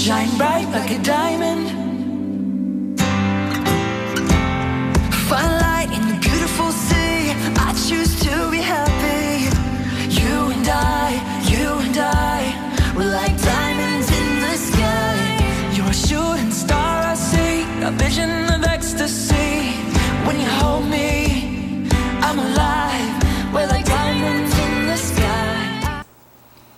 shine bright like a diamond. Find light in the beautiful sea. I choose to be happy. You and I, we're like diamonds in the sky. You're a shooting star I see, a vision of ecstasy. When you hold me, I'm alive. We're like diamonds in the sky.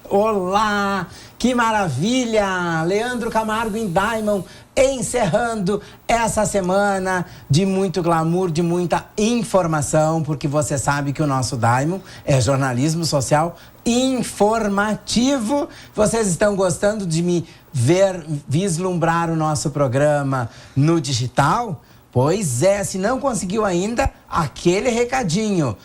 Olá, que maravilha! Leandro Camargo em Diamond, encerrando essa semana de muito glamour, de muita informação, porque você sabe que o nosso Diamond é jornalismo social informativo. Vocês estão gostando de me ver vislumbrar o nosso programa no digital? Pois é, se não conseguiu ainda, aquele recadinho.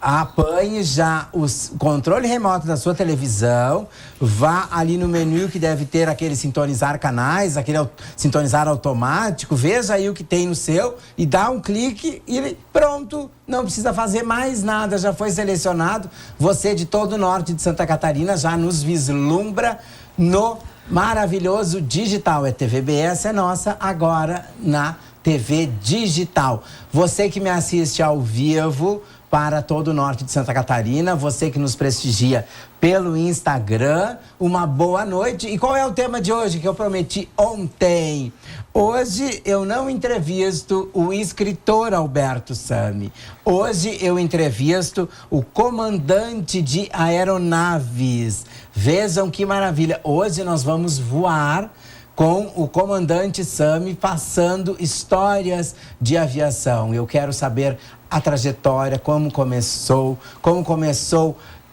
Apanhe já o controle remoto da sua televisão, vá ali no menu que deve ter aquele sintonizar canais, aquele sintonizar automático, veja aí o que tem no seu e dá um clique e pronto, não precisa fazer mais nada, já foi selecionado. Você de todo o norte de Santa Catarina já nos vislumbra no maravilhoso digital. É TVBS, é nossa, agora na TV digital. Você que me assiste ao vivo para todo o norte de Santa Catarina, você que nos prestigia pelo Instagram, uma boa noite. E qual é o tema de hoje que eu prometi ontem? Hoje eu não entrevisto o escritor Alberto Sami. Hoje eu entrevisto o comandante de aeronaves. Vejam que maravilha. Hoje nós vamos voar com o comandante Sami, passando histórias de aviação. Eu quero saber a trajetória, como começou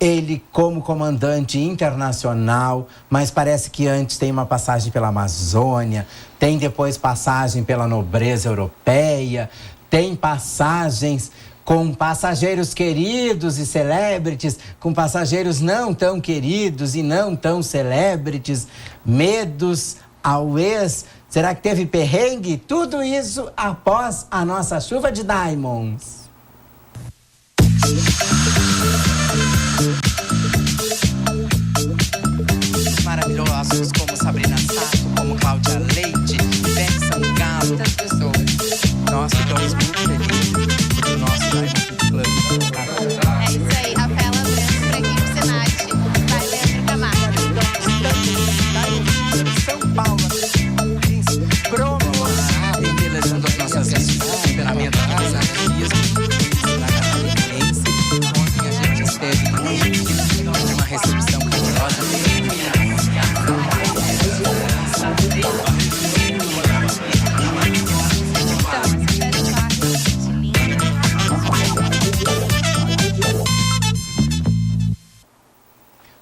ele como comandante internacional, mas parece que antes tem uma passagem pela Amazônia, tem depois passagem pela nobreza europeia, tem passagens com passageiros queridos e celebrities, com passageiros não tão queridos e não tão celebrities, medos ao ex. Será que teve perrengue? Tudo isso após a nossa chuva de Diamonds. Maravilhosos como Sabrina Sato, como Cláudia Leite, Ivete Sangalo, muitas pessoas. Nós ficamos muito felizes do nosso Diamond Club. É isso aí, Rafaela Branco, pra equipe Senat, vai Leandro Camargo. São Paulo, promoção, embelezando as nossas vistas, temperamento das artistas, da catarinense. Ontem a gente esteve de uma recepção calorosa.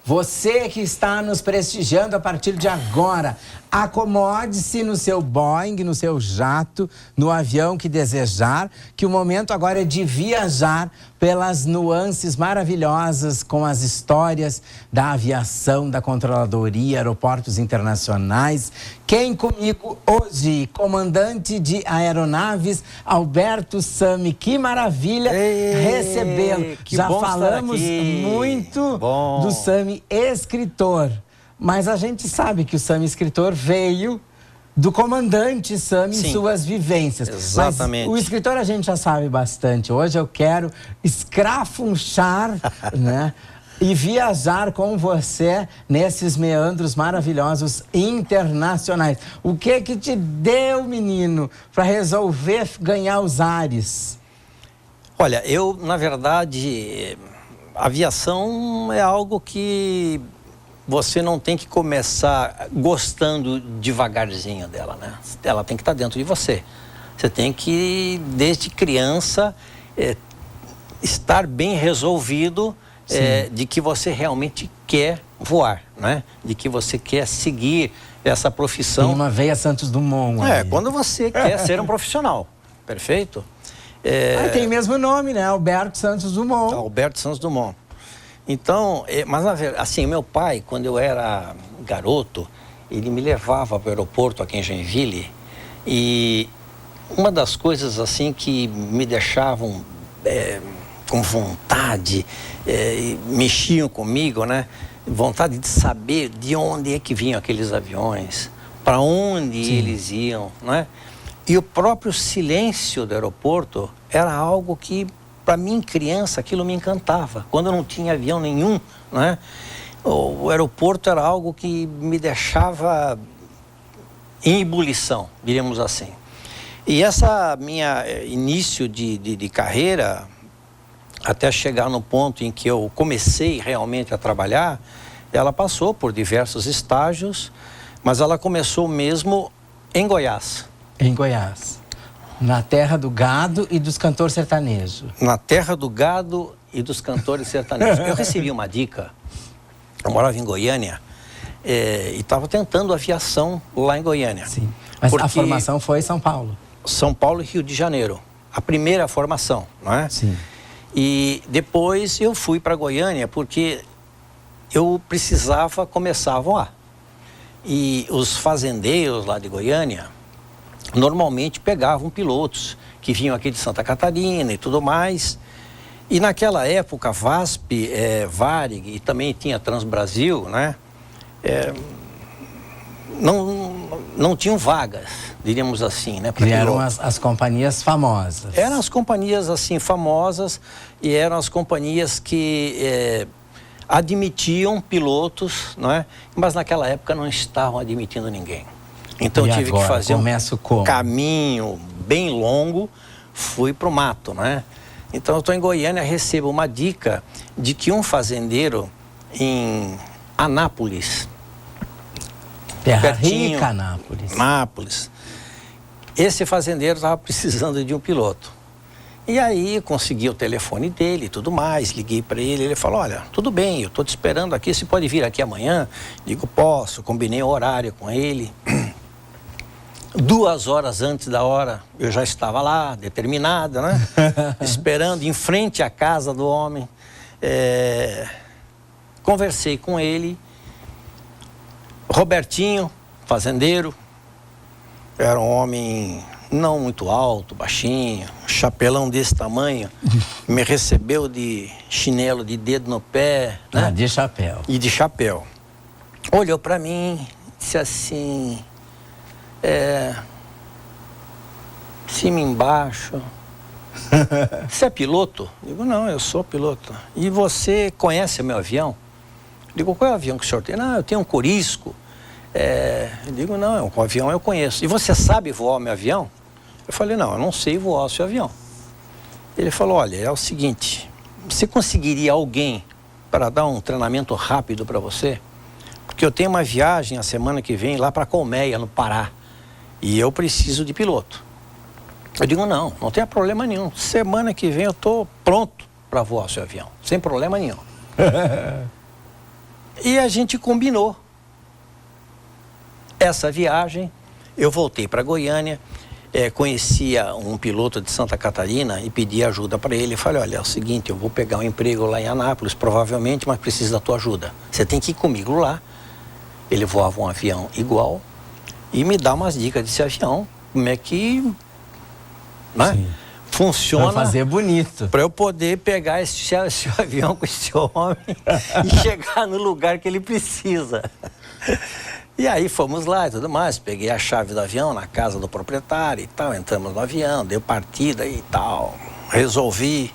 Você que está nos prestigiando a partir de agora, acomode-se no seu Boeing, no seu jato, no avião que desejar, que o momento agora é de viajar pelas nuances maravilhosas com as histórias da aviação, da controladoria, aeroportos internacionais. Quem comigo hoje? Comandante de aeronaves, Alberto Sami. Que maravilha recebê-lo. Já falamos muito do Sami escritor. Mas a gente sabe que o Sami escritor veio do comandante Sami em suas vivências. Exatamente. Mas o escritor a gente já sabe bastante. Hoje eu quero escrafunchar, né? E viajar com você nesses meandros maravilhosos internacionais. O que te deu, menino, para resolver ganhar os ares? Olha, eu, na verdade, aviação é algo que você não tem que começar gostando devagarzinho dela, né? Ela tem que estar dentro de você. Você tem que, desde criança, estar bem resolvido de que você realmente quer voar, né? De que você quer seguir essa profissão. Tem uma veia Santos Dumont. Quando você quer ser um profissional, perfeito? Tem mesmo nome, né? Alberto Santos Dumont. Alberto Santos Dumont. Então, mas assim, meu pai, quando eu era garoto, ele me levava para o aeroporto aqui em Joinville, e uma das coisas assim que me deixavam com vontade, mexiam comigo, né? Vontade de saber de onde é que vinham aqueles aviões, para onde Sim. eles iam, não é? E o próprio silêncio do aeroporto era algo que, para mim, criança, aquilo me encantava. Quando eu não tinha avião nenhum, não é? O aeroporto era algo que me deixava em ebulição, diríamos assim. E essa minha início de carreira, até chegar no ponto em que eu comecei realmente a trabalhar, ela passou por diversos estágios, mas ela começou mesmo em Goiás. Em Goiás. Na terra do gado e dos cantores sertanejos. Na terra do gado e dos cantores sertanejos. Eu recebi uma dica, eu morava em Goiânia, e estava tentando aviação lá em Goiânia. Sim. Mas Porque a formação foi em São Paulo. São Paulo e Rio de Janeiro. A primeira formação, não é? Sim. E depois eu fui para Goiânia porque eu precisava começar a voar. E os fazendeiros lá de Goiânia normalmente pegavam pilotos que vinham aqui de Santa Catarina e tudo mais. E naquela época, VASP, Varig e também tinha Transbrasil, né? Não tinham vagas, diríamos assim, né? Que eram as companhias famosas. Eram as companhias assim famosas e eram as companhias que admitiam pilotos, não é? Mas naquela época não estavam admitindo ninguém. Então eu tive que fazer um caminho bem longo, fui para o mato, não é? Então eu estou em Goiânia, recebo uma dica de que um fazendeiro em Anápolis, Terra pertinho, Rica, Anápolis. Anápolis, esse fazendeiro estava precisando de um piloto. E aí consegui o telefone dele e tudo mais, liguei para ele, ele falou, olha, tudo bem, eu estou te esperando aqui, você pode vir aqui amanhã? Digo, posso, combinei o horário com ele. 2 horas antes da hora, eu já estava lá, determinada, né? Esperando, em frente à casa do homem. Conversei com ele. Robertinho, fazendeiro, era um homem não muito alto, baixinho, chapelão desse tamanho, me recebeu de chinelo, de dedo no pé, né? Ah, de chapéu. E de chapéu. Olhou para mim, disse assim, cima e embaixo, você é piloto? Digo, não, eu sou piloto. E você conhece o meu avião? Digo, qual é o avião que o senhor tem? Não, eu tenho um Corisco. Eu digo, não, o avião eu conheço. E você sabe voar o meu avião? Eu falei, não, eu não sei voar o seu avião. Ele falou, olha, é o seguinte, você conseguiria alguém para dar um treinamento rápido para você? Porque eu tenho uma viagem a semana que vem lá para Colmeia, no Pará. E eu preciso de piloto. Eu digo, não tem problema nenhum. Semana que vem eu estou pronto para voar o seu avião, sem problema nenhum. E a gente combinou essa viagem. Eu voltei para Goiânia, conhecia um piloto de Santa Catarina e pedi ajuda para ele. Falei, olha, é o seguinte, eu vou pegar um emprego lá em Anápolis, provavelmente, mas preciso da tua ajuda. Você tem que ir comigo lá. Ele voava um avião igual e me dá umas dicas desse avião, como é que, né, funciona. Pra fazer bonito. Para eu poder pegar esse avião com esse homem e chegar no lugar que ele precisa. E aí fomos lá e tudo mais, peguei a chave do avião na casa do proprietário e tal, entramos no avião, deu partida e tal, resolvi,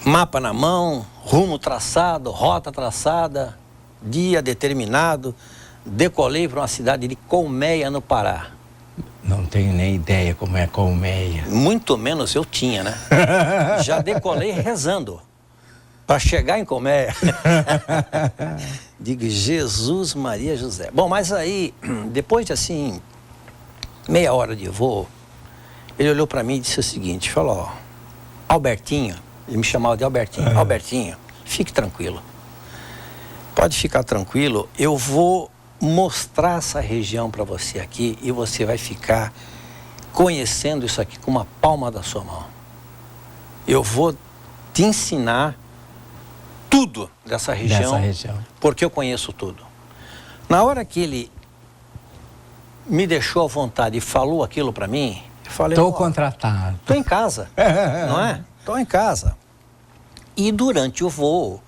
mapa na mão, rumo traçado, rota traçada, dia determinado, decolei para uma cidade de Colmeia, no Pará. Não tenho nem ideia como é Colmeia. Muito menos eu tinha, né? Já decolei rezando para chegar em Colmeia. Digo, Jesus, Maria, José. Bom, mas aí, depois de assim, meia hora de voo, ele olhou para mim e disse o seguinte, falou, ó, Albertinho, ele me chamava de Albertinho, Albertinho, fique tranquilo. Pode ficar tranquilo, eu vou mostrar essa região para você aqui e você vai ficar conhecendo isso aqui com uma palma da sua mão. Eu vou te ensinar tudo dessa região, porque eu conheço tudo. Na hora que ele me deixou à vontade e falou aquilo para mim, eu falei, estou contratado. Estou em casa, não é? Estou em casa. E durante o voo,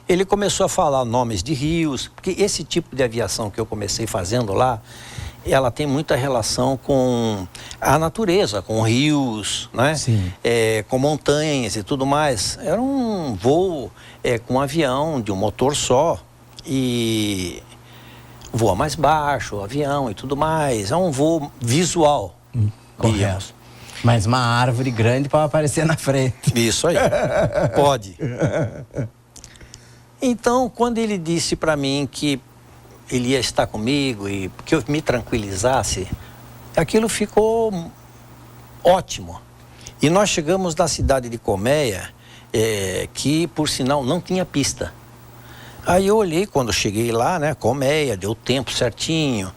ele começou a falar nomes de rios, porque esse tipo de aviação que eu comecei fazendo lá, ela tem muita relação com a natureza, com rios, né? Sim. Com montanhas e tudo mais. Era um voo com um avião de um motor só e voa mais baixo, o avião e tudo mais. É um voo visual, diríamos. Correto. Mas uma árvore grande pode aparecer na frente. Isso aí, pode. Então, quando ele disse para mim que ele ia estar comigo e que eu me tranquilizasse, aquilo ficou ótimo. E nós chegamos da cidade de Colmeia, que por sinal não tinha pista. Aí eu olhei quando cheguei lá, né, Colmeia, deu tempo certinho,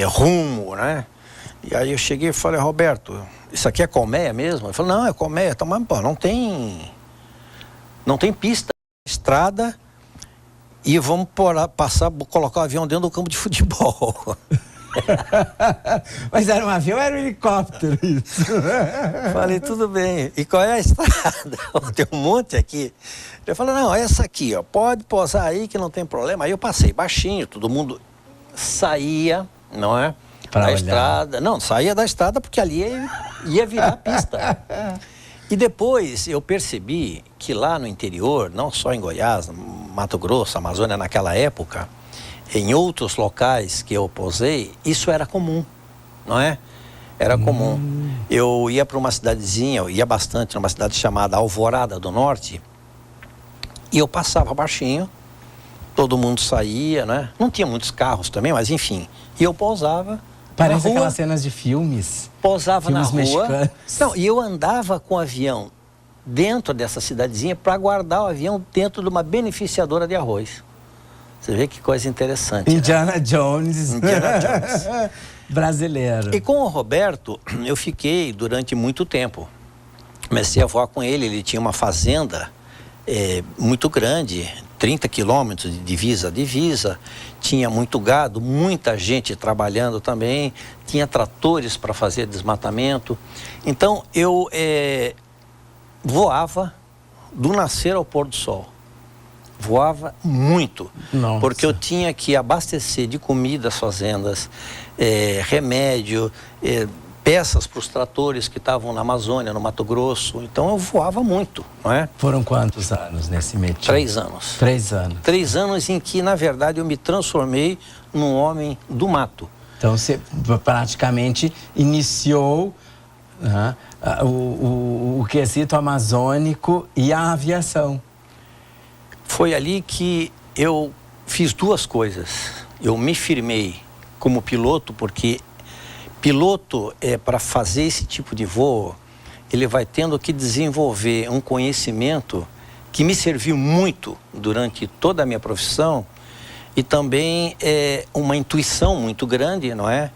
rumo, né? E aí eu cheguei e falei, Roberto, isso aqui é Colmeia mesmo? Ele falou, não, é Colmeia, tá, mas pô, não tem pista, estrada. E vamos colocar o avião dentro do campo de futebol. Mas era um avião ou era um helicóptero isso? Falei, tudo bem. E qual é a estrada? Tem um monte aqui. Ele falou, não, essa aqui, ó, pode pousar aí que não tem problema. Aí eu passei baixinho, todo mundo saía, não é? Pra da olhar. estrada. Não, saía da estrada porque ali ia virar pista. E depois eu percebi que lá no interior, não só em Goiás, Mato Grosso, Amazônia naquela época, em outros locais que eu pousei, isso era comum, não é? Era comum. Eu ia para uma cidadezinha, eu ia bastante numa cidade chamada Alvorada do Norte, e eu passava baixinho, todo mundo saía, né? Não tinha muitos carros também, mas enfim. E eu pousava. Parece na rua, aquelas cenas de filmes. pousava na Filmes rua. mexicanos. Não, e eu andava com o avião dentro dessa cidadezinha para guardar o avião dentro de uma beneficiadora de arroz. Você vê que coisa interessante. Né? Indiana Jones. Indiana Jones. Brasileiro. E com o Roberto, eu fiquei durante muito tempo. Comecei a voar com ele, ele tinha uma fazenda muito grande, 30 quilômetros de divisa a divisa, tinha muito gado, muita gente trabalhando também, tinha tratores para fazer desmatamento. Então, eu voava do nascer ao pôr do sol. Voava muito, Nossa. porque eu tinha que abastecer de comida as fazendas, remédio, peças para os tratores que estavam na Amazônia, no Mato Grosso. Então eu voava muito, não é? Foram quantos anos nesse meio? 3 anos. 3 anos. 3 anos em que, na verdade, eu me transformei num homem do mato. Então você praticamente iniciou, né, o quesito amazônico e a aviação. Foi ali que eu fiz 2 coisas. Eu me firmei como piloto, porque piloto, para fazer esse tipo de voo, ele vai tendo que desenvolver um conhecimento que me serviu muito durante toda a minha profissão e também uma intuição muito grande, não é?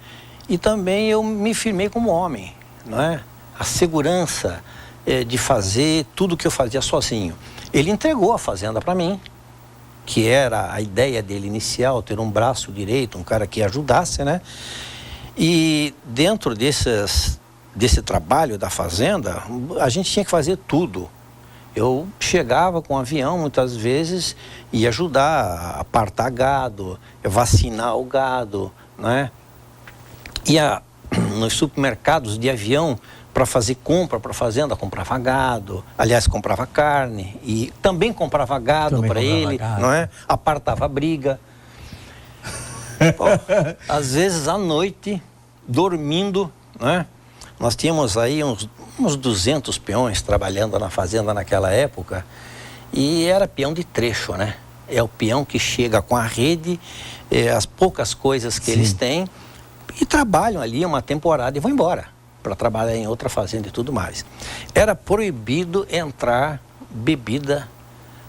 E também eu me firmei como homem, não é? A segurança de fazer tudo que eu fazia sozinho. Ele entregou a fazenda para mim, que era a ideia dele inicial, ter um braço direito, um cara que ajudasse, né? E dentro desse trabalho da fazenda, a gente tinha que fazer tudo. Eu chegava com o avião, muitas vezes, e ajudar a apartar gado, vacinar o gado, né? Ia nos supermercados de avião para fazer compra para a fazenda, comprava gado, aliás, comprava carne e também comprava gado para ele, gado. Não é? Apartava briga. Bom, às vezes à noite, dormindo, né? Nós tínhamos aí uns 200 peões trabalhando na fazenda naquela época e era peão de trecho, né? É o peão que chega com a rede, as poucas coisas que eles têm e trabalham ali uma temporada e vão embora para trabalhar em outra fazenda e tudo mais. Era proibido entrar bebida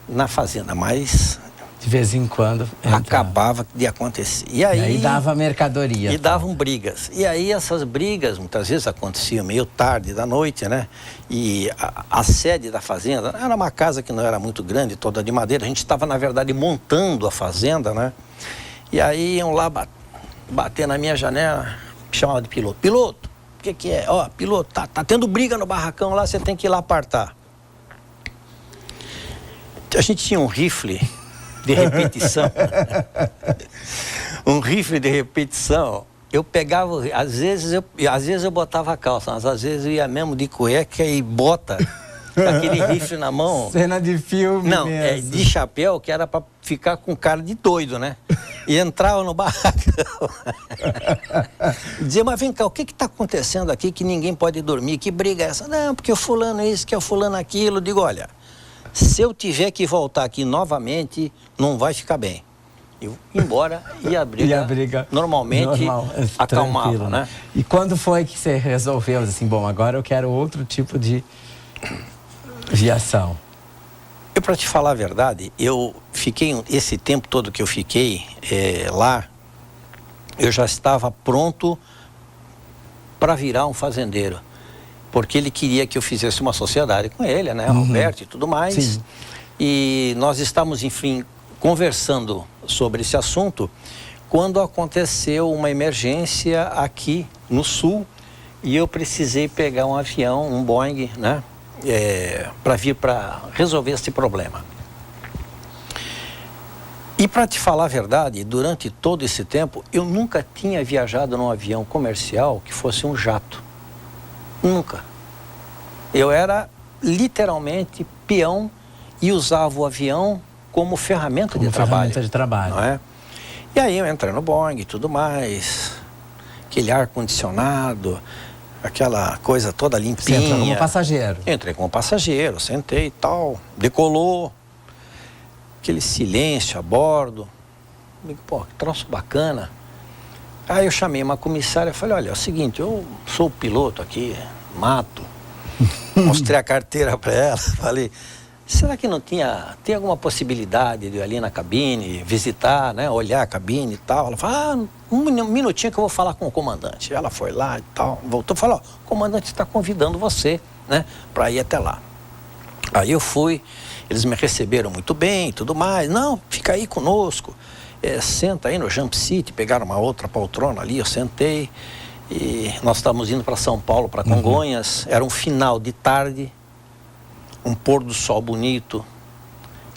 na fazenda, mas de vez em quando acabava de acontecer. E aí dava mercadoria. E davam brigas. E aí essas brigas muitas vezes aconteciam meio tarde da noite, né? E a sede da fazenda era uma casa que não era muito grande, toda de madeira. A gente estava, na verdade, montando a fazenda, né? E aí iam lá bater na minha janela, me chamava de piloto. Piloto, o que é? Ó, piloto, tá tendo briga no barracão lá, você tem que ir lá apartar. A gente tinha um rifle de repetição. Um rifle de repetição. Eu pegava, às vezes eu botava a calça, mas às vezes eu ia mesmo de cueca e bota aquele rifle na mão. Cena de filme. Não, mesmo. de chapéu, que era para ficar com cara de doido, né? E entrava no barracão. Dizia, mas vem cá, o que está acontecendo aqui que ninguém pode dormir? Que briga é essa? Não, porque o fulano é isso, que é o fulano aquilo. Eu digo, olha, se eu tiver que voltar aqui novamente, não vai ficar bem. Eu ia embora e a briga normalmente acalmava, né? E quando foi que você resolveu, assim, bom, agora eu quero outro tipo de viação? Eu, para te falar a verdade, eu fiquei, esse tempo todo que eu fiquei lá, eu já estava pronto para virar um fazendeiro. Porque ele queria que eu fizesse uma sociedade com ele, né? Roberto e tudo mais. Sim. E nós estávamos, enfim, conversando sobre esse assunto quando aconteceu uma emergência aqui no sul e eu precisei pegar um avião, um Boeing, né? Para vir para resolver esse problema. E para te falar a verdade, durante todo esse tempo, eu nunca tinha viajado num avião comercial que fosse um jato. Nunca. Eu era literalmente peão e usava o avião como ferramenta de trabalho. Não é? E aí eu entrei no Boeing e tudo mais, aquele ar-condicionado, aquela coisa toda limpinha. Você entrou como passageiro? Entrei como passageiro, sentei e tal, decolou, aquele silêncio a bordo. Digo, pô, que troço bacana. Aí eu chamei uma comissária e falei, olha, é o seguinte, eu sou piloto aqui, mato. Mostrei a carteira para ela, falei, será que não tem alguma possibilidade de ir ali na cabine, visitar, né, olhar a cabine e tal? Ela falou, um minutinho que eu vou falar com o comandante. Ela foi lá e tal, voltou e falou, o comandante está convidando você, né, para ir até lá. Aí eu fui, eles me receberam muito bem e tudo mais. Não, fica aí conosco, senta aí no Jump Seat, pegaram uma outra poltrona ali, eu sentei. E nós estávamos indo para São Paulo, para Congonhas. Era um final de tarde, um pôr do sol bonito.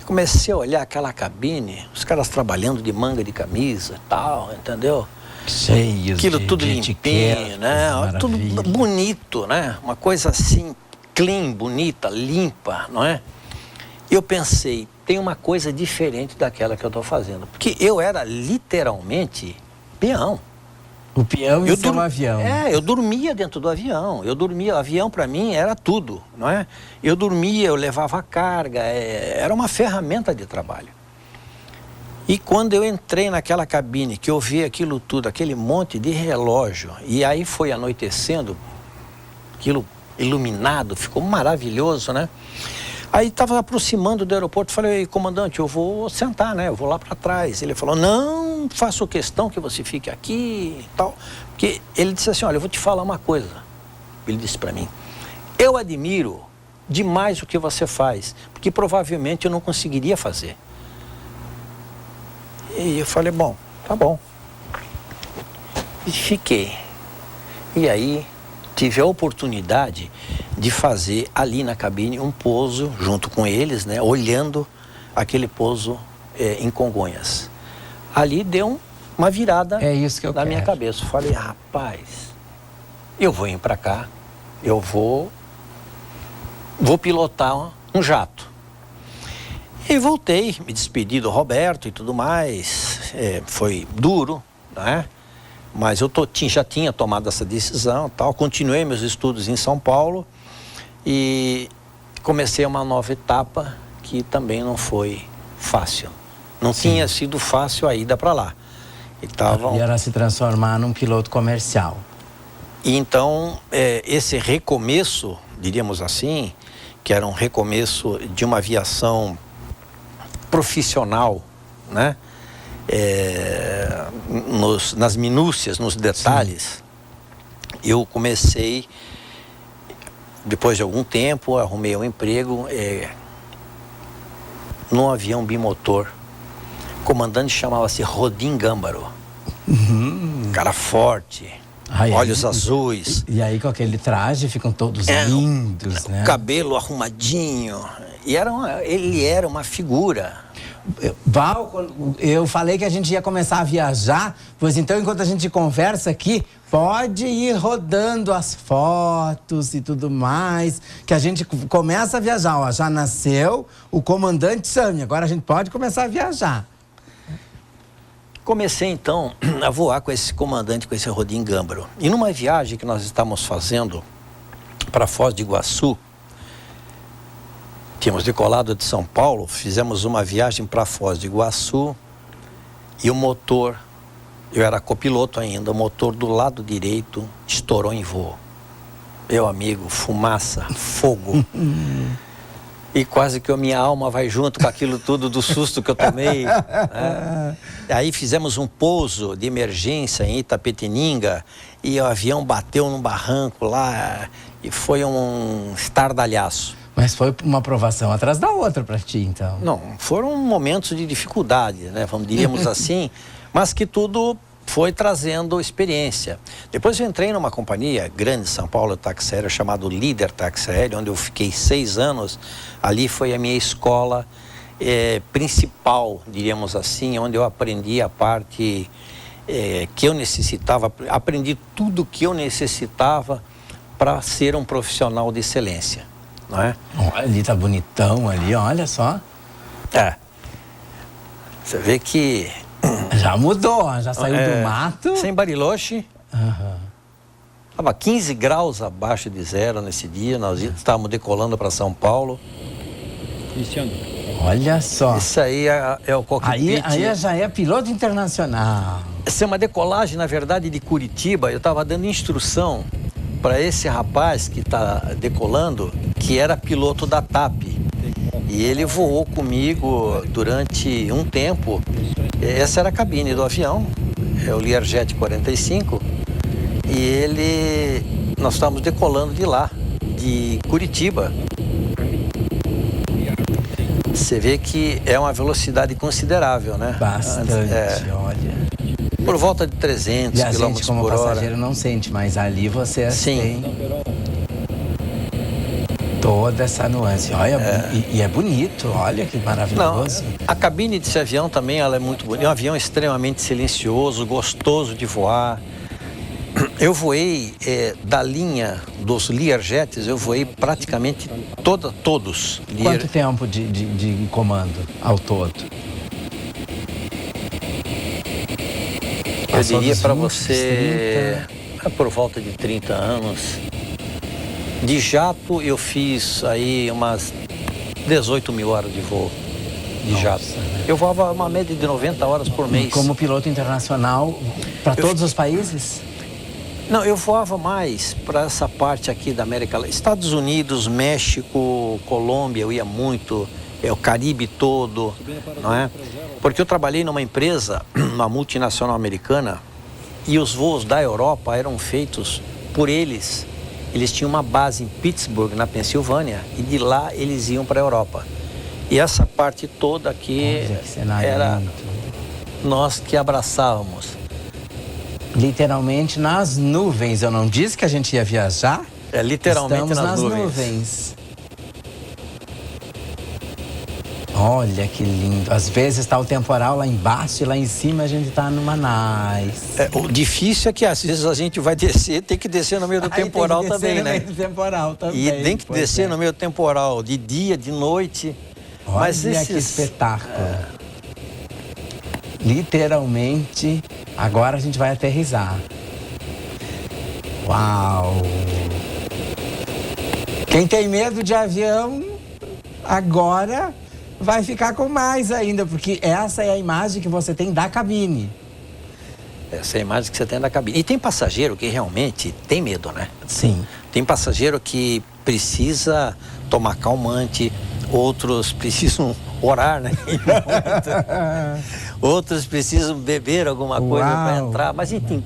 E comecei a olhar aquela cabine, os caras trabalhando de manga de camisa e tal, entendeu? Cheios aquilo de tudo de limpinho, etiquetas, né? maravilha. Tudo bonito, né? Uma coisa assim, clean, bonita, limpa, não é? E eu pensei, tem uma coisa diferente daquela que eu estou fazendo. Porque eu era literalmente peão. O peão e o seu avião. Eu dormia dentro do avião. O avião para mim era tudo, não é? Eu dormia, eu levava carga, era uma ferramenta de trabalho. E quando eu entrei naquela cabine, que eu vi aquilo tudo, aquele monte de relógio, e aí foi anoitecendo, aquilo iluminado, ficou maravilhoso, né? Aí estava aproximando do aeroporto, falei, comandante, eu vou sentar, né? Eu vou lá para trás. Ele falou, não, faço questão que você fique aqui e tal. Porque ele disse assim, olha, eu vou te falar uma coisa. Ele disse para mim, eu admiro demais o que você faz, porque provavelmente eu não conseguiria fazer. E eu falei, bom, tá bom. E fiquei. E aí tive a oportunidade de fazer ali na cabine um pouso junto com eles, né, olhando aquele pouso em Congonhas. Ali deu uma virada na minha cabeça. Falei, rapaz, eu vou ir para cá, eu vou pilotar um jato. E voltei, me despedi do Roberto e tudo mais. Foi duro, né? Mas eu já tinha tomado essa decisão, tal. Continuei meus estudos em São Paulo e comecei uma nova etapa que também não foi fácil. Não tinha sido fácil a ida para lá. E era se transformar num piloto comercial. E então, esse recomeço, diríamos assim, que era um recomeço de uma aviação profissional, né? Nas minúcias, nos detalhes, eu comecei, depois de algum tempo, arrumei um emprego num avião bimotor. O comandante chamava-se Rodim Gâmbaro. Cara forte, olhos azuis. E aí com aquele traje ficam todos lindos, né? Cabelo arrumadinho. E ele era uma figura. Val, eu falei que a gente ia começar a viajar, pois então, enquanto a gente conversa aqui, pode ir rodando as fotos e tudo mais, que a gente começa a viajar. Ó, já nasceu o comandante Sami, agora a gente pode começar a viajar. Comecei, então, a voar com esse comandante, com esse Rodim Gâmbaro. E numa viagem que nós estávamos fazendo para Foz do Iguaçu, tínhamos decolado de São Paulo, fizemos uma viagem para Foz do Iguaçu e o motor, eu era copiloto ainda, o motor do lado direito estourou em voo. Meu amigo, fumaça, fogo. E quase que a minha alma vai junto com aquilo tudo do susto que eu tomei. Né? Aí fizemos um pouso de emergência em Itapetininga e o avião bateu num barranco lá e foi um estardalhaço. Mas foi uma aprovação atrás da outra para ti, então. Não, foram momentos de dificuldade, né? Diríamos assim, mas que tudo foi trazendo experiência. Depois eu entrei numa companhia grande de São Paulo, táxi aéreo, chamado Líder Táxi Aéreo, onde eu fiquei 6 anos. Ali foi a minha escola principal, diríamos assim, onde eu aprendi a parte que eu necessitava, aprendi tudo que eu necessitava para ser um profissional de excelência, não é? Olha, ali tá bonitão ali, olha só. Você vê que já mudou, já saiu do mato. Sem Bariloche. Estava 15 graus abaixo de zero nesse dia. Nós estávamos decolando para São Paulo. Olha só. Isso aí é o cockpit. Aí já é piloto internacional. Essa é uma decolagem, na verdade, de Curitiba. Eu estava dando instrução para esse rapaz que está decolando, que era piloto da TAP. E ele voou comigo durante um tempo. Essa era a cabine do avião, é o Learjet 45. E nós estávamos decolando de lá, de Curitiba. Você vê que é uma velocidade considerável, né? Bastante, olha. Por volta de 300 km por hora. E a gente, como passageiro, não sente, mas ali você tem toda essa nuance. Olha, e é bonito, olha que maravilhoso. Não, a cabine desse avião também ela é muito bonita. É um avião extremamente silencioso, gostoso de voar. Eu voei da linha dos Learjets, eu voei praticamente todos. Quanto tempo de comando ao todo? Eu diria para você, por volta de 30 anos. De jato eu fiz aí umas 18 mil horas de voo de jato. Eu voava uma média de 90 horas por mês. Como piloto internacional para todos os países? Não, eu voava mais para essa parte aqui da América Latina. Estados Unidos, México, Colômbia, eu ia muito, o Caribe todo, não é? Porque eu trabalhei numa empresa, uma multinacional americana, e os voos da Europa eram feitos por eles. Eles tinham uma base em Pittsburgh, na Pensilvânia, e de lá eles iam para a Europa. E essa parte toda aqui era nós que abraçávamos. Literalmente nas nuvens. Eu não disse que a gente ia viajar? Literalmente Estamos nas nuvens. Olha que lindo. Às vezes está o temporal lá embaixo e lá em cima a gente está numa nice. O difícil é que às vezes a gente vai descer, tem que descer no meio do temporal também, né? Do temporal também. E tem que descer no meio do temporal, de dia, de noite. Olha mas que espetáculo. Literalmente, agora a gente vai aterrissar. Uau! Quem tem medo de avião, agora vai ficar com mais ainda, porque essa é a imagem que você tem da cabine. Essa é a imagem que você tem da cabine. E tem passageiro que realmente tem medo, né? Sim. Tem passageiro que precisa tomar calmante, outros precisam orar, né? Outros precisam beber alguma coisa para entrar. Mas enfim,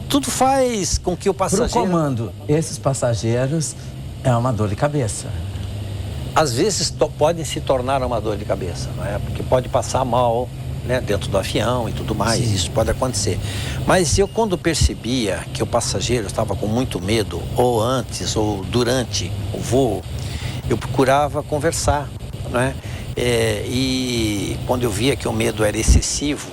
tudo faz com que o passageiro... Pro comando, esses passageiros é uma dor de cabeça. Às vezes podem se tornar uma dor de cabeça, não é? Porque pode passar mal, né, dentro do avião e tudo mais. Sim. Isso pode acontecer. Mas eu, quando percebia que o passageiro estava com muito medo, ou antes ou durante o voo, eu procurava conversar, não é? E quando eu via que o medo era excessivo,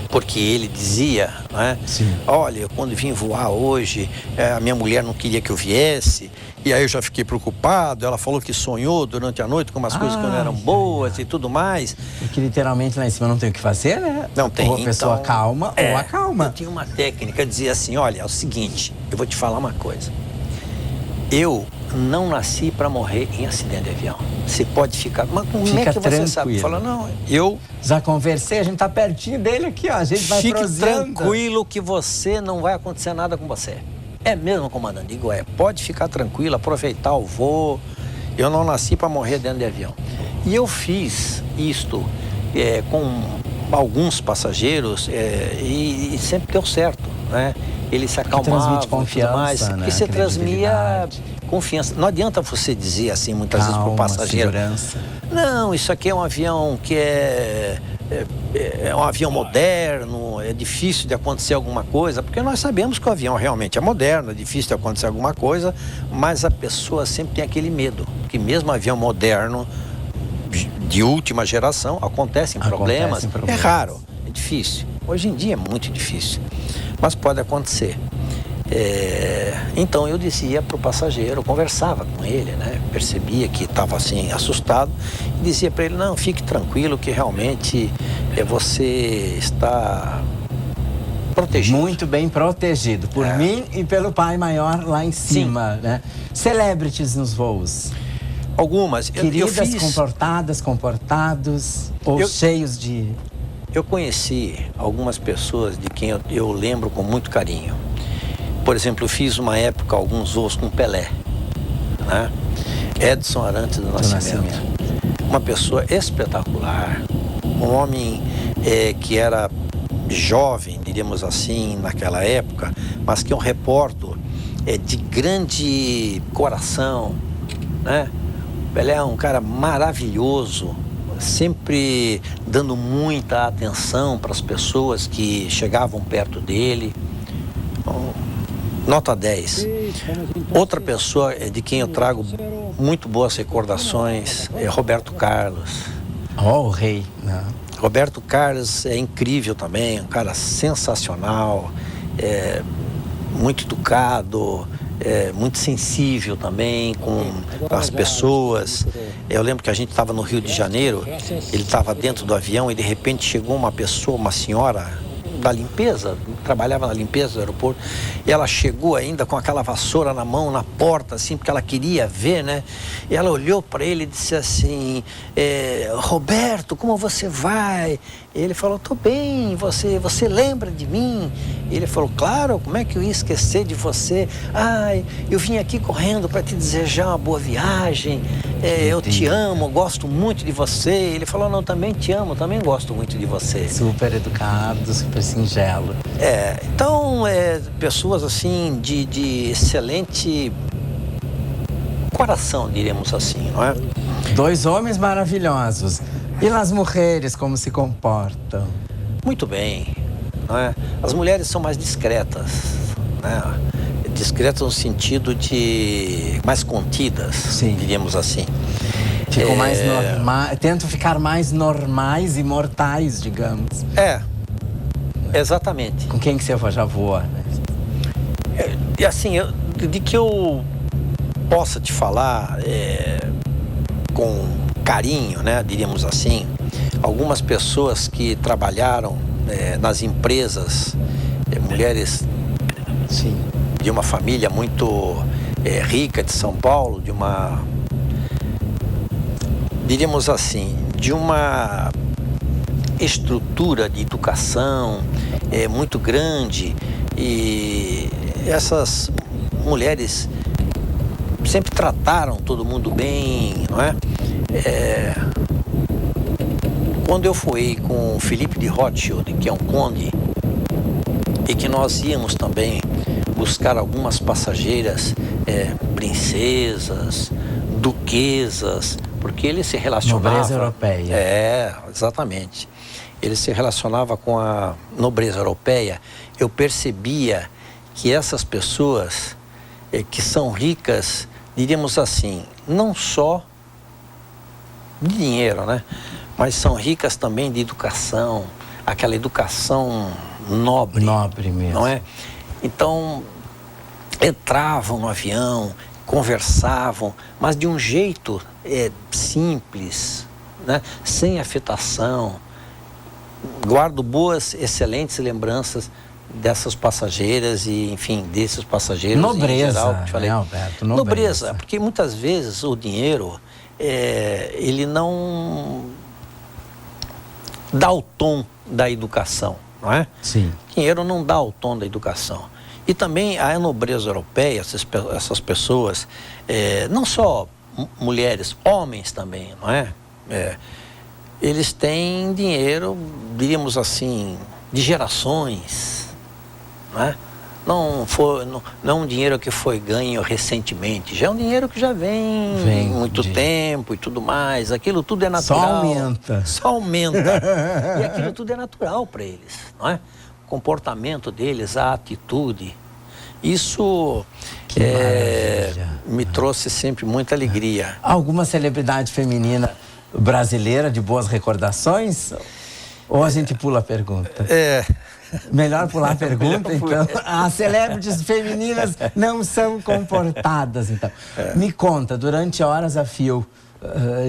porque ele dizia, né? Sim. Olha, quando vim voar hoje, a minha mulher não queria que eu viesse, e aí eu já fiquei preocupado. Ela falou que sonhou durante a noite com umas coisas que não eram boas e tudo mais. Porque literalmente lá em cima não tem o que fazer, né? Não tem. Ou a pessoa então, calma ou acalma. Eu tinha uma técnica, dizia assim, olha, é o seguinte, eu vou te falar uma coisa. Eu não nasci para morrer em acidente de avião. Você pode ficar... Mas como é que você sabe? Fala, não, eu... Já conversei, a gente tá pertinho dele aqui, ó. A gente vai prosseando. Fique tranquilo que você não vai acontecer nada com você. É mesmo, comandante? Digo, pode ficar tranquilo, aproveitar o voo. Eu não nasci para morrer dentro de avião. E eu fiz isto com alguns passageiros e sempre deu certo, né? Ele se acalmava, transmite confiança, mais, né? porque você transmia confiança. Não adianta você dizer assim muitas vezes para o passageiro. Segurança. Não, isso aqui é um avião que é um avião moderno, é difícil de acontecer alguma coisa, porque nós sabemos que o avião realmente é moderno, é difícil de acontecer alguma coisa, mas a pessoa sempre tem aquele medo, que mesmo avião moderno, de última geração, acontecem problemas. É raro, é difícil. Hoje em dia é muito difícil, mas pode acontecer. Então eu dizia para o passageiro, conversava com ele, né? Percebia que estava assim assustado e dizia para ele, não, fique tranquilo que realmente você está protegido. Muito bem protegido por mim e pelo Pai Maior lá em cima, né? Celebrities nos voos. Algumas. Queridas, eu fiz... comportados ou cheios de... Eu conheci algumas pessoas de quem eu lembro com muito carinho. Por exemplo, eu fiz uma época alguns voos com Pelé, né? Edson Arantes do Nascimento. Uma pessoa espetacular, um homem que era jovem, diríamos assim, naquela época, mas que é um repórter de grande coração, né? Pelé é um cara maravilhoso, sempre dando muita atenção para as pessoas que chegavam perto dele. Nota 10. Outra pessoa de quem eu trago muito boas recordações é Roberto Carlos. O rei, né? Roberto Carlos é incrível também, um cara sensacional, muito educado, muito sensível também com as pessoas. Eu lembro que a gente estava no Rio de Janeiro, ele estava dentro do avião e de repente chegou uma pessoa, uma senhora da limpeza, trabalhava na limpeza do aeroporto, e ela chegou ainda com aquela vassoura na mão, na porta, assim, porque ela queria ver, né? E ela olhou para ele e disse assim, Roberto, como você vai? Ele falou, tô bem, você lembra de mim? E ele falou, claro, como é que eu ia esquecer de você? Ai, eu vim aqui correndo para te desejar uma boa viagem, eu te amo, gosto muito de você. Ele falou, não, também te amo, também gosto muito de você. Super educado, super singelo. Então, pessoas assim de excelente coração, diríamos assim, não é? Dois homens maravilhosos. E as mulheres, como se comportam? Muito bem, não é? As mulheres são mais discretas, né? Discretas no sentido de mais contidas, sim, diríamos assim. Ficam mais normais, tentam ficar mais normais e mortais, digamos. Exatamente. Com quem que você já voa, né? E assim, de que eu possa te falar com carinho, né, diríamos assim, algumas pessoas que trabalharam nas empresas, mulheres, sim, de uma família muito rica de São Paulo, de uma, diríamos assim, de uma estrutura de educação muito grande, e essas mulheres sempre trataram todo mundo bem, não é? Quando eu fui com o Felipe de Rothschild, que é um conde, e que nós íamos também buscar algumas passageiras, princesas, duquesas, porque ele se relacionava... Nobreza europeia. Exatamente. Ele se relacionava com a nobreza europeia. Eu percebia que essas pessoas que são ricas, diríamos assim, não só de dinheiro, né? Mas são ricas também de educação, aquela educação nobre. Nobre mesmo. Não é? Então, entravam no avião, conversavam, mas de um jeito simples, né? Sem afetação. Guardo boas, excelentes lembranças dessas passageiras e, enfim, desses passageiros Nobreza, em geral. Que te falei. né, Alberto? Nobreza, porque muitas vezes o dinheiro, ele não dá o tom da educação, não é? Sim. Dinheiro não dá o tom da educação. E também a nobreza europeia, essas pessoas, não só mulheres, homens também, não é? Eles têm dinheiro, diríamos assim, de gerações, não é? Não é um dinheiro que foi ganho recentemente, já é um dinheiro que já vem muito tempo e tudo mais. Aquilo tudo é natural. Só aumenta. E aquilo tudo é natural para eles, não é? O comportamento deles, a atitude. Isso me trouxe sempre muita alegria. Alguma celebridade feminina brasileira de boas recordações? Ou a gente pula a pergunta? Melhor pular a pergunta, então. As celebrities femininas não são comportadas, então. Me conta, durante horas a fio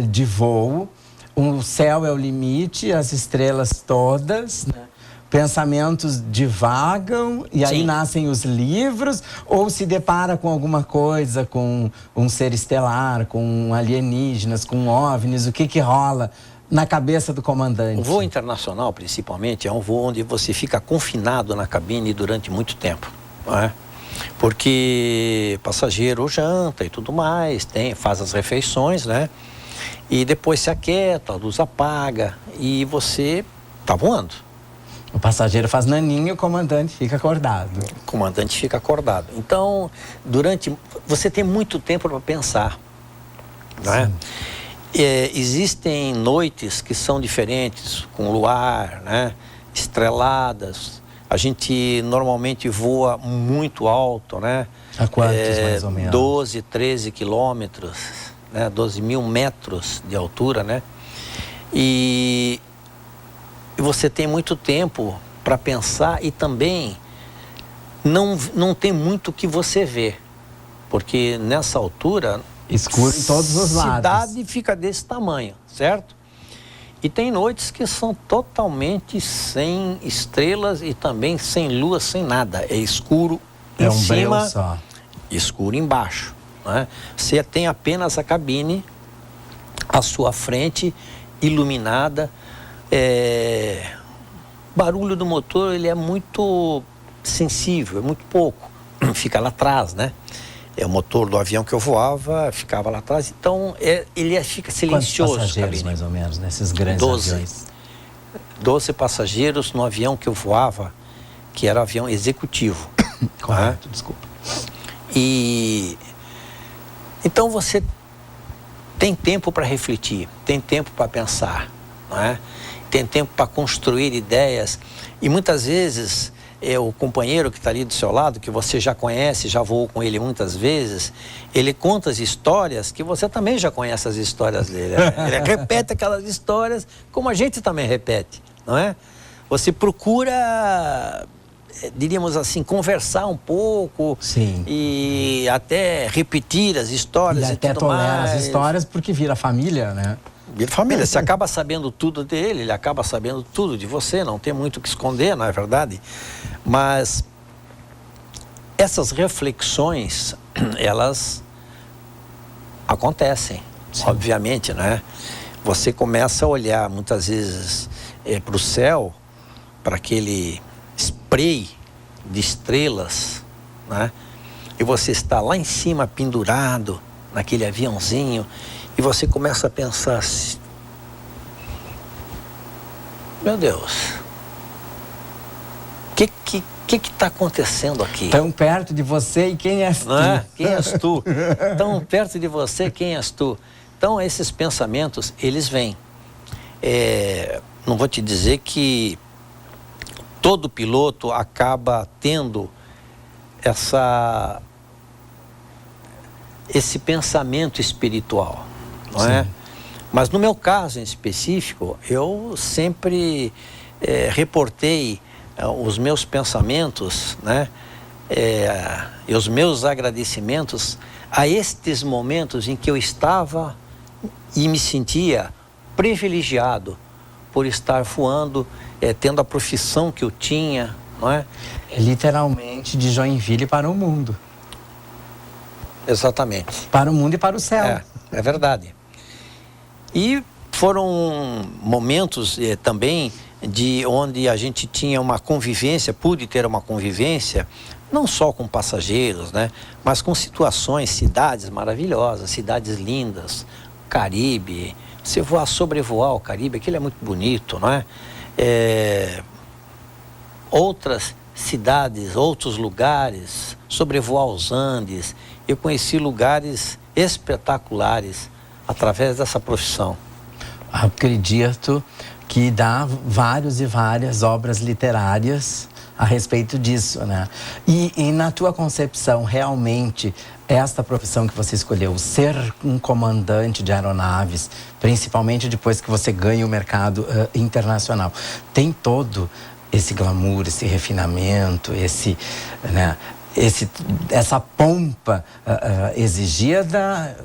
de voo, o céu é o limite, as estrelas todas, né? Pensamentos divagam e aí nascem os livros, ou se depara com alguma coisa, com um ser estelar, com alienígenas, com OVNIs, o que rola na cabeça do comandante? O voo internacional, principalmente, é um voo onde você fica confinado na cabine durante muito tempo, não é? Porque passageiro janta e tudo mais, faz as refeições, né? E depois se aquieta, a luz apaga e você está voando. O passageiro faz naninho e o comandante fica acordado. O comandante fica acordado. Então, você tem muito tempo para pensar, não é? Existem noites que são diferentes, com luar, né? Estreladas. A gente normalmente voa muito alto, né? A quantos, mais ou menos? 12, 13 quilômetros, né? 12 mil metros de altura, né? E você tem muito tempo para pensar e também não tem muito o que você vê. Porque nessa altura... Escuro em todos os lados. A cidade fica desse tamanho, certo? E tem noites que são totalmente sem estrelas e também sem lua, sem nada. É escuro em cima, breu só. Escuro embaixo, né? Você tem apenas a cabine à sua frente, iluminada. Barulho do motor, ele é muito sensível, é muito pouco. Fica lá atrás, né? O motor do avião que eu voava ficava lá atrás, então ele fica silencioso. Quantos passageiros, mais ou menos, nesses grandes aviões? 12 passageiros no avião que eu voava, que era avião executivo. Correto, desculpa. E então você tem tempo para refletir, tem tempo para pensar, não é? Tem tempo para construir ideias e muitas vezes o companheiro que está ali do seu lado, que você já conhece, já voou com ele muitas vezes, ele conta as histórias que você também já conhece as histórias dele. Ele repete aquelas histórias como a gente também repete, não é? Você procura, diríamos assim, conversar um pouco. Sim. E até repetir as histórias e até tudo mais. tolera as histórias porque vira família, né? Vira família, você acaba sabendo tudo dele, ele acaba sabendo tudo de você, não tem muito o que esconder, não é verdade? Mas essas reflexões, elas acontecem, obviamente, né? Você começa a olhar muitas vezes para o céu, para aquele spray de estrelas, né? E você está lá em cima pendurado naquele aviãozinho e você começa a pensar assim, meu Deus, o que está acontecendo aqui? Tão perto de você e quem és tu? Não é? Quem és tu? Tão perto de você, quem és tu? Então, esses pensamentos, eles vêm. Não vou te dizer que todo piloto acaba tendo esse pensamento espiritual, não é? Mas no meu caso em específico, eu sempre reportei os meus pensamentos, né? E os meus agradecimentos a estes momentos em que eu estava e me sentia privilegiado por estar voando, tendo a profissão que eu tinha, não é? Literalmente de Joinville para o mundo. Exatamente. Para o mundo e para o céu. É verdade. E foram momentos também de onde a gente tinha uma convivência, pude ter uma convivência, não só com passageiros, né? Mas com situações, cidades maravilhosas, cidades lindas, Caribe. Você sobrevoar o Caribe, aquilo é muito bonito, não é? Outras cidades, outros lugares, sobrevoar os Andes. Eu conheci lugares espetaculares através dessa profissão. Acredito que dá vários e várias obras literárias a respeito disso, né? E na tua concepção, realmente, esta profissão que você escolheu, ser um comandante de aeronaves, principalmente depois que você ganha o mercado internacional, tem todo esse glamour, esse refinamento, né, essa pompa exigida,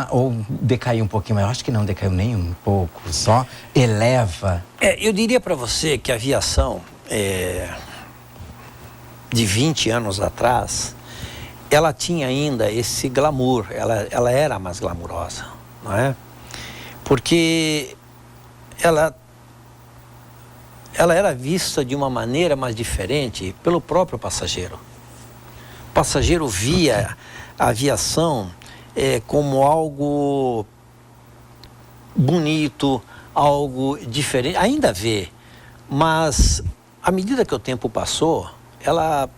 ou decaiu um pouquinho? Mas eu acho que não decaiu nem um pouco, só eleva. Eu diria para você que a aviação de 20 anos atrás, ela tinha ainda esse glamour, ela era mais glamurosa, não é? Porque ela era vista de uma maneira mais diferente pelo próprio passageiro. O passageiro via a aviação como algo bonito, algo diferente, ainda vê, mas à medida que o tempo passou, ela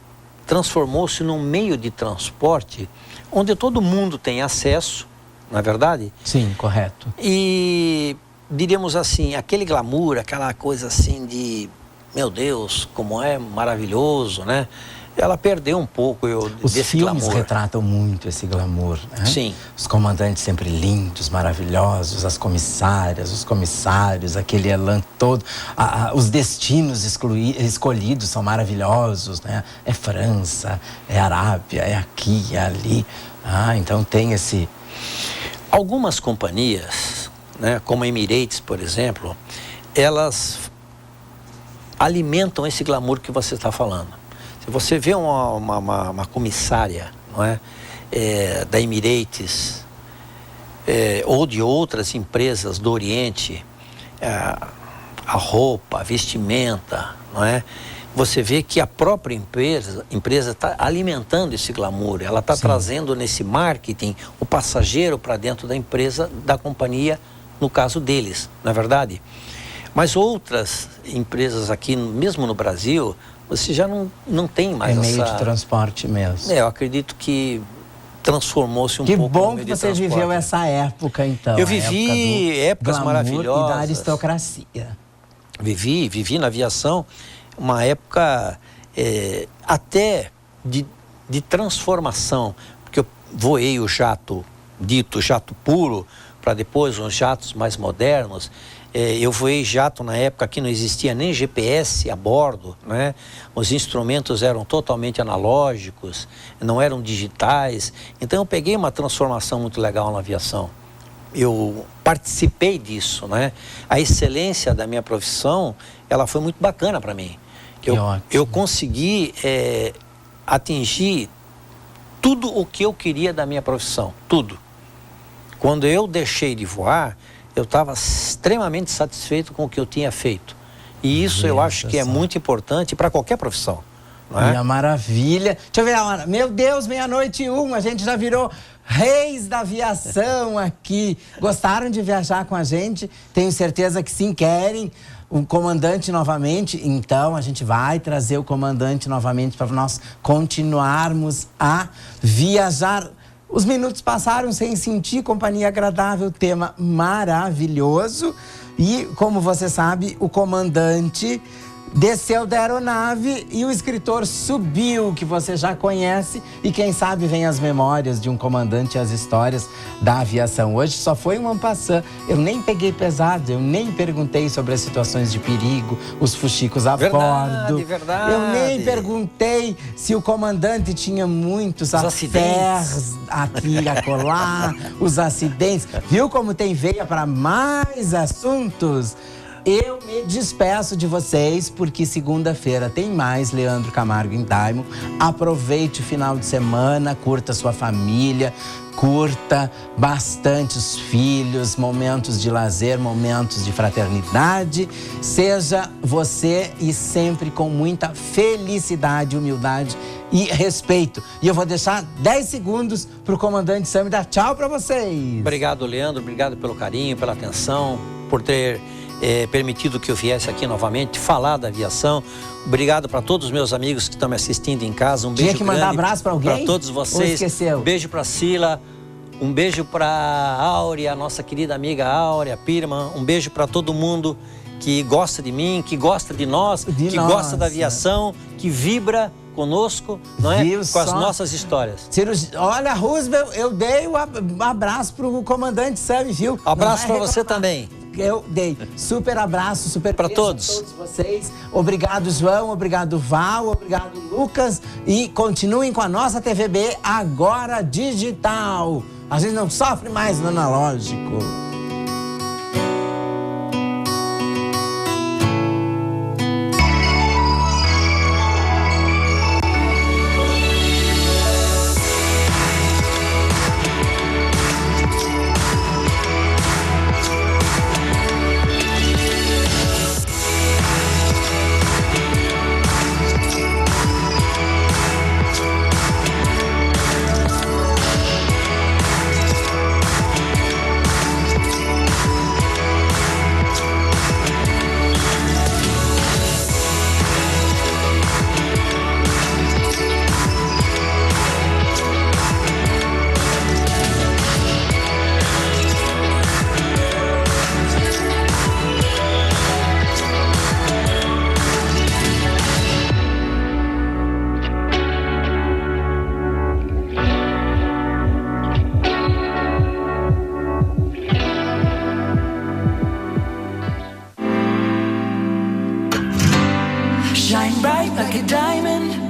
transformou-se num meio de transporte onde todo mundo tem acesso, não é verdade? Sim, correto. E, diríamos assim, aquele glamour, aquela coisa assim de, meu Deus, como é maravilhoso, né? Ela perdeu um pouco Os desse filmes glamour. retratam muito esse glamour, né? Sim. Os comandantes sempre lindos, maravilhosos, as comissárias, os comissários, aquele elan todo. Os destinos escolhidos são maravilhosos, né? É França, é Arábia, é aqui, é ali. Então tem esse... Algumas companhias, né, como a Emirates, por exemplo, elas alimentam esse glamour que você está falando. Se você vê uma comissária, não é, da Emirates ou de outras empresas do Oriente, a roupa, a vestimenta, não é? Você vê que a própria empresa está alimentando esse glamour, ela está trazendo nesse marketing o passageiro para dentro da empresa, da companhia, no caso deles, não é verdade? Mas outras empresas aqui, mesmo no Brasil, você já não tem mais meio de transporte mesmo. Eu acredito que transformou-se um pouco no bom meio que de você transporte. viveu essa época, então. Eu vivi épocas maravilhosas. E da aristocracia. Vivi na aviação uma época até de transformação, porque eu voei o jato puro, para depois uns jatos mais modernos. Eu voei jato na época que não existia nem GPS a bordo, né? Os instrumentos eram totalmente analógicos, não eram digitais. Então eu peguei uma transformação muito legal na aviação. Eu participei disso, né? A excelência da minha profissão, ela foi muito bacana para mim. Eu consegui atingir tudo o que eu queria da minha profissão, tudo. Quando eu deixei de voar, eu estava extremamente satisfeito com o que eu tinha feito. E isso eu acho que é muito importante para qualquer profissão. Não é? Minha maravilha. Deixa eu ver a hora. Meu Deus, 12:01, a gente já virou reis da aviação aqui. Gostaram de viajar com a gente? Tenho certeza que sim, querem o comandante novamente. Então, a gente vai trazer o comandante novamente para nós continuarmos a viajar. Os minutos passaram sem sentir, companhia agradável, tema maravilhoso. E, como você sabe, o comandante desceu da aeronave e o escritor subiu, que você já conhece, e quem sabe vem as memórias de um comandante e as histórias da aviação. Hoje só foi um en passant, eu nem peguei pesado, eu nem perguntei sobre as situações de perigo, os fuxicos a bordo. Verdade. Eu nem perguntei se o comandante tinha muitos affaires aqui e acolá, os acidentes. Viu como tem veia para mais assuntos? Eu me despeço de vocês, porque segunda-feira tem mais Leandro Camargo em Diamond. Aproveite o final de semana, curta sua família, curta bastante os filhos, momentos de lazer, momentos de fraternidade. Seja você e sempre com muita felicidade, humildade e respeito. E eu vou deixar 10 segundos para o comandante Sam dar tchau para vocês. Obrigado, Leandro. Obrigado pelo carinho, pela atenção, por ter permitido que eu viesse aqui novamente falar da aviação. Obrigado para todos os meus amigos que estão me assistindo em casa. Um beijo grande. Tinha que mandar abraço para alguém? Para todos vocês. Ou esqueceu? Um beijo para Sila. Um beijo para Áurea, nossa querida amiga Áurea Pirman. Um beijo para todo mundo que gosta de mim, que gosta de nós, gosta da aviação, que vibra conosco, não é? Com as nossas histórias. Olha, Roosevelt, eu dei um abraço pro comandante Sam, viu? Abraço para você também. Eu dei. Super abraço, super para todos. Todos vocês. Obrigado, João. Obrigado, Val. Obrigado, Lucas. E continuem com a nossa TVB agora digital. A gente não sofre mais no analógico. Shine bright like a diamond.